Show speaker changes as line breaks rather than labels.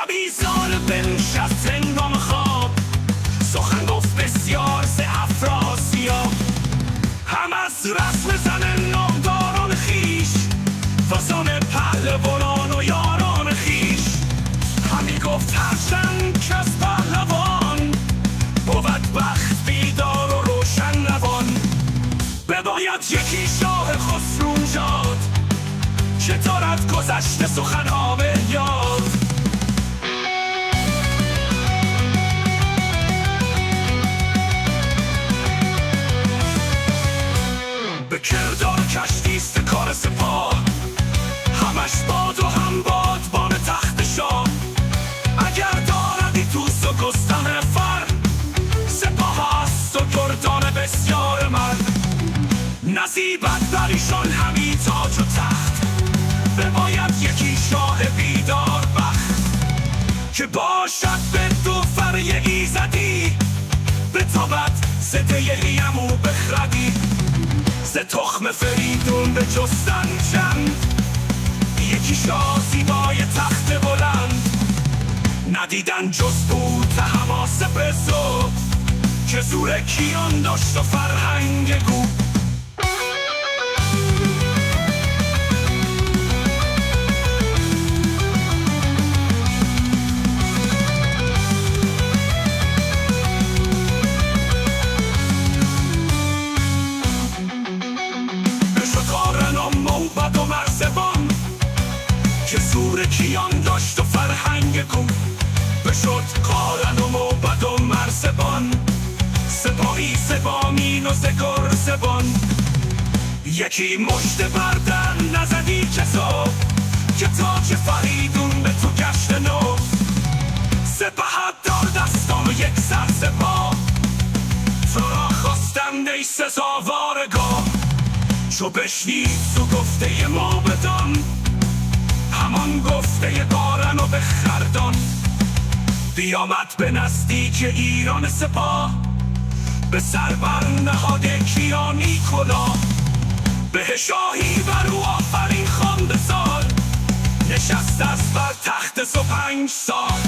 بیزار بنشست هنگام خواب، سخن گفت بسیار ز افراسیاب. هم از رسم زن نامداران خویش، فسان پهلوانان و یاران خویش. همی گفت هرچند کس پهلوان، بود بخت بیدار و روشن روان. بباید یکی شاه خسرو نژاد، که دارد گذشته سخنها به یاد. به کردار کشتیست کار سپاه، همش باد و هم بادبان تخت شاه. اگر داردی توس و گستهم فر، سپاه است و گردان بسیار مرد. نصیبت بر ایشان همی تاج و تخت، بباید یکی شاه بیدار بخت. که باشد به دو فر ایزدی، بتابد ز دیه او بخردی. ز تخم فریدون به جستن چند، یکی شاه زیبای تخت بلند. ندیدن جز بود حماسه بزو، که زور کیان داشت و فرهنگ گو. که زور کیان داشت و فرهنگ گو. بشد قارن و موبد و مرزبان، سپاهی سوامین و زگر زبان. یکی مژده بردن نزدی کسا، که تاج فریدون به تو گشت نو. سپهت دار دستان و یک سر سپاه، تو را خواستند ای سزاوارگاه. چو بشنید تو گفته ما بدان، همان گفته قارن و بخردان. بیامد به نزدیک ایران سپاه، به سر بر نهاد کیانی کلاه. به شاهی بر او آفرین خوانده سال، نشست از بر تخت 5 سال.